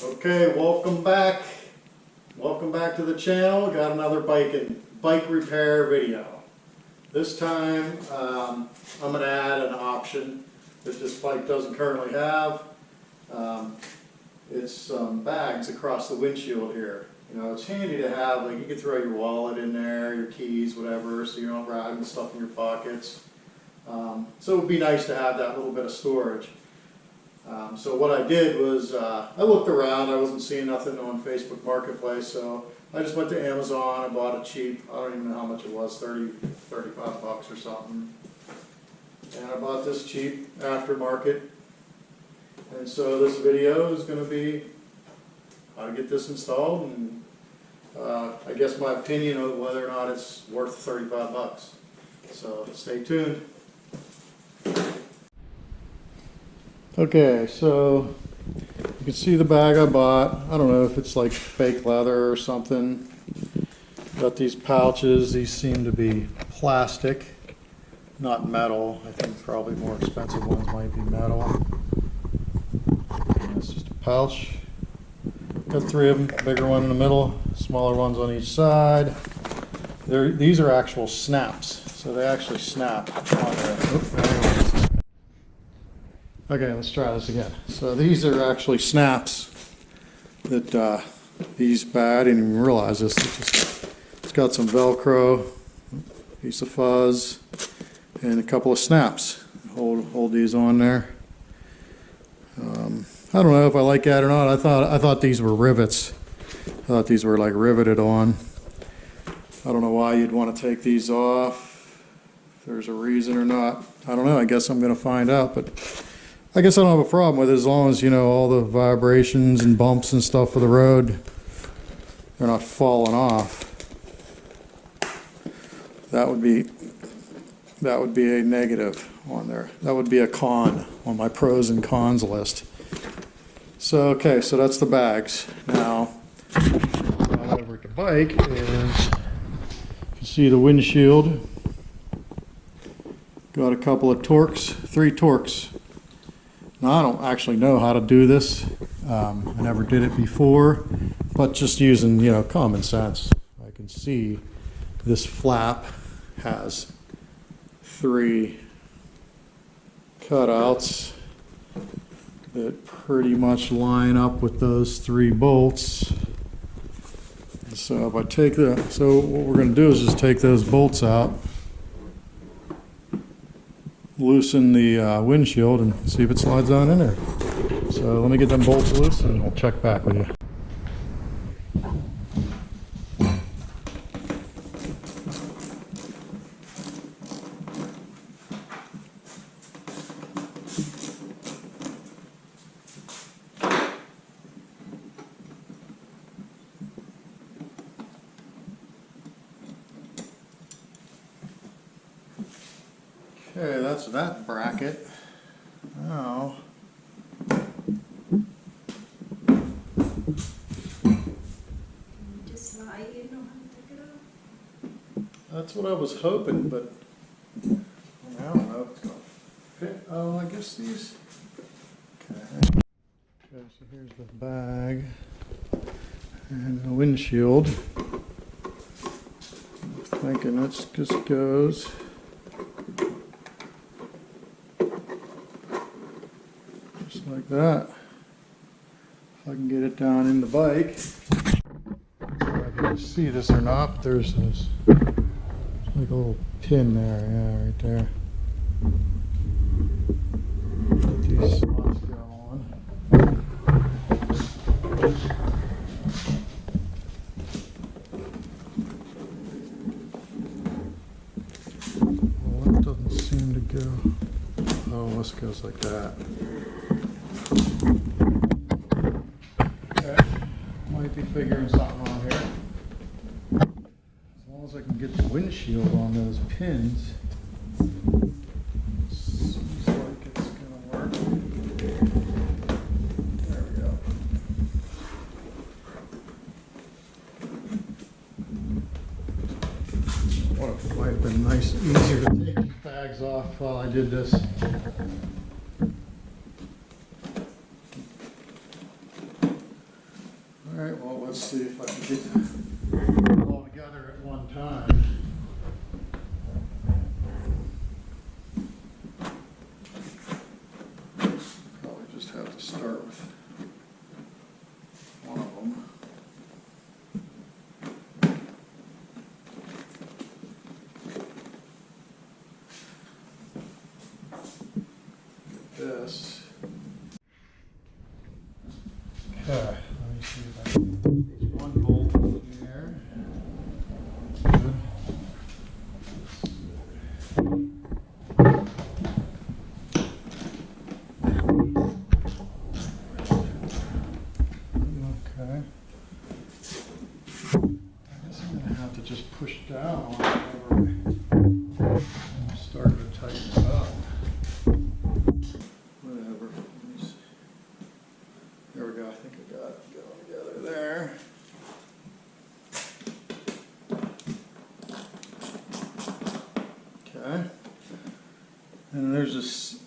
Okay, welcome back. Welcome back to the channel. Got another bike repair video. This time I'm going to add an option that this bike doesn't currently have. It's some bags across the windshield here. You know, it's handy to have, like you can throw your wallet in there, your keys, whatever, so you're not grabbing stuff in your pockets. So it would be nice to have that little bit of storage. So what I did was, I looked around, I wasn't seeing nothing on Facebook Marketplace, so I just went to Amazon and bought it cheap. I don't even know how much it was, 35 bucks or something. And I bought this cheap aftermarket. And so this video is going to be how to get this installed and I guess my opinion of whether or not it's worth 35 bucks. So stay tuned. Okay, so you can see the bag I bought. I don't know if it's like fake leather or something. Got these pouches. These seem to be plastic, not metal. I think probably more expensive ones might be metal. It's just a pouch. Got three of them, bigger one in the middle, smaller ones on each side. These are actual snaps, so they actually snap on there. Okay, let's try this again. So these are actually snaps that I didn't even realize this. It's got some Velcro, piece of fuzz, and a couple of snaps. Hold these on there. I don't know if I like that or not. I thought these were rivets. I thought these were like riveted on. I don't know why you'd want to take these off. If there's a reason or not, I don't know. I guess I'm going to find out. But I guess I don't have a problem with it as long as, you know, all the vibrations and bumps and stuff of the road, they're not falling off. That would be a negative on there. That would be a con on my pros and cons list. So, okay, so that's the bags. Now, over at the bike is, you can see the windshield. Got a couple of Torx, 3 Torx. Now, I don't actually know how to do this. I never did it before, but just using, you know, common sense, I can see this flap has 3 cutouts that pretty much line up with those 3 bolts. So if I take so what we're going to do is just take those bolts out, loosen the windshield and see if it slides down in there. So let me get them bolts loose and we'll check back with you. Okay, that's that bracket. Now, just slide it, you know how to take it off? that's what I was hoping, but I don't know if it's going to fit. Oh, I guess these. Okay. Okay, so here's the bag and the windshield. I'm thinking that just goes. Just like that. If I can get it down in the bike. I can see this or not, but there's this like a little pin there, yeah, right there. Let these slots go on. Well, it doesn't seem to go. Oh, this goes like that. Okay, might be figuring something on here. As long as I can get the windshield on those pins, seems like it's gonna work. There we go. What if it might have been nice, easier to take these bags off while I did this. Alright, well, let's see if I can get it all together at one time. Probably just have to start with one of them. This. Okay, let me see if I can get one bolt in here. Good. Okay. I guess I'm gonna have to just push down whenever I start to tighten it up. Whatever. Let me see. There we go. I think I got it going together there. Okay. And there's this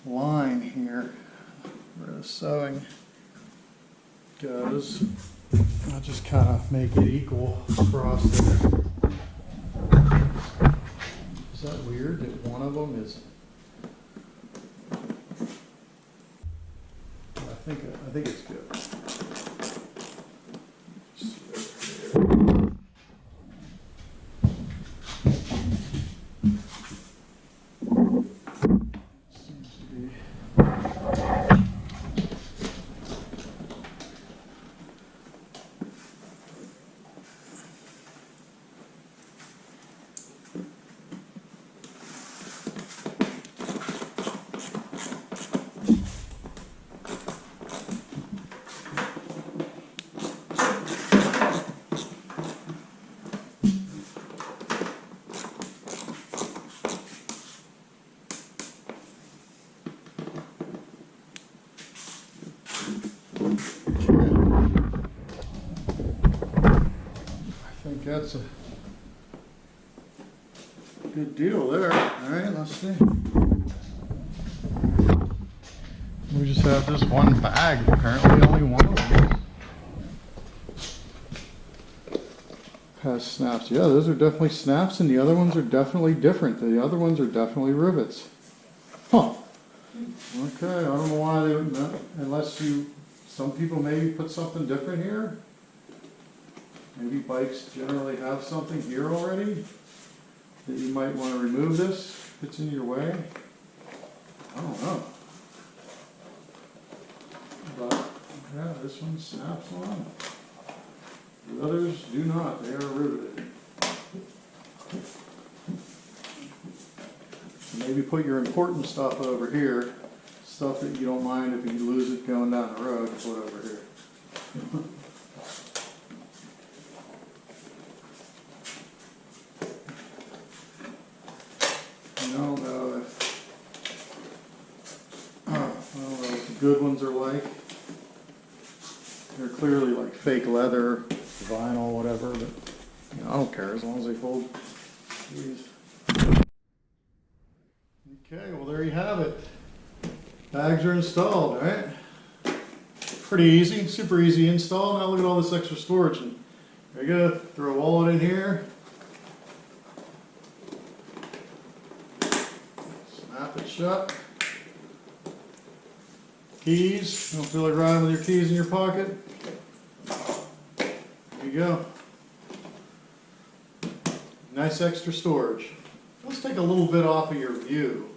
line here where the sewing goes. I'll just kind of make it equal across there. Is that weird that one of them is? I think it's good. Seems to be. I think that's a good deal there. All right, let's see. We just have this one bag, apparently only one of them has snaps. Yeah, those are definitely snaps, and the other ones are definitely different. The other ones are definitely rivets. Huh. Okay, I don't know why they would not, unless some people maybe put something different here. Maybe bikes generally have something here already that you might want to remove this if it's in your way. I don't know. But yeah, this one snaps on. The others do not. They are riveted. Maybe put your important stuff over here. Stuff that you don't mind if you lose it going down the road, put over here. I don't know what the good ones are like. They're clearly like fake leather, vinyl, whatever, but you know, I don't care as long as they fold these. Okay, well there you have it. Bags are installed, all right? Pretty easy, super easy install. Now look at all this extra storage. And there you go, throw a wallet in here. Snap it shut. Keys, don't feel like riding with your keys in your pocket. There you go. Nice extra storage. Let's take a little bit off of your view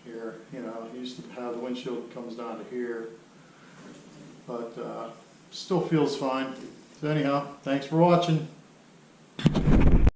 here. You know, you used to have the windshield comes down to here, but still feels fine. So anyhow, thanks for watching.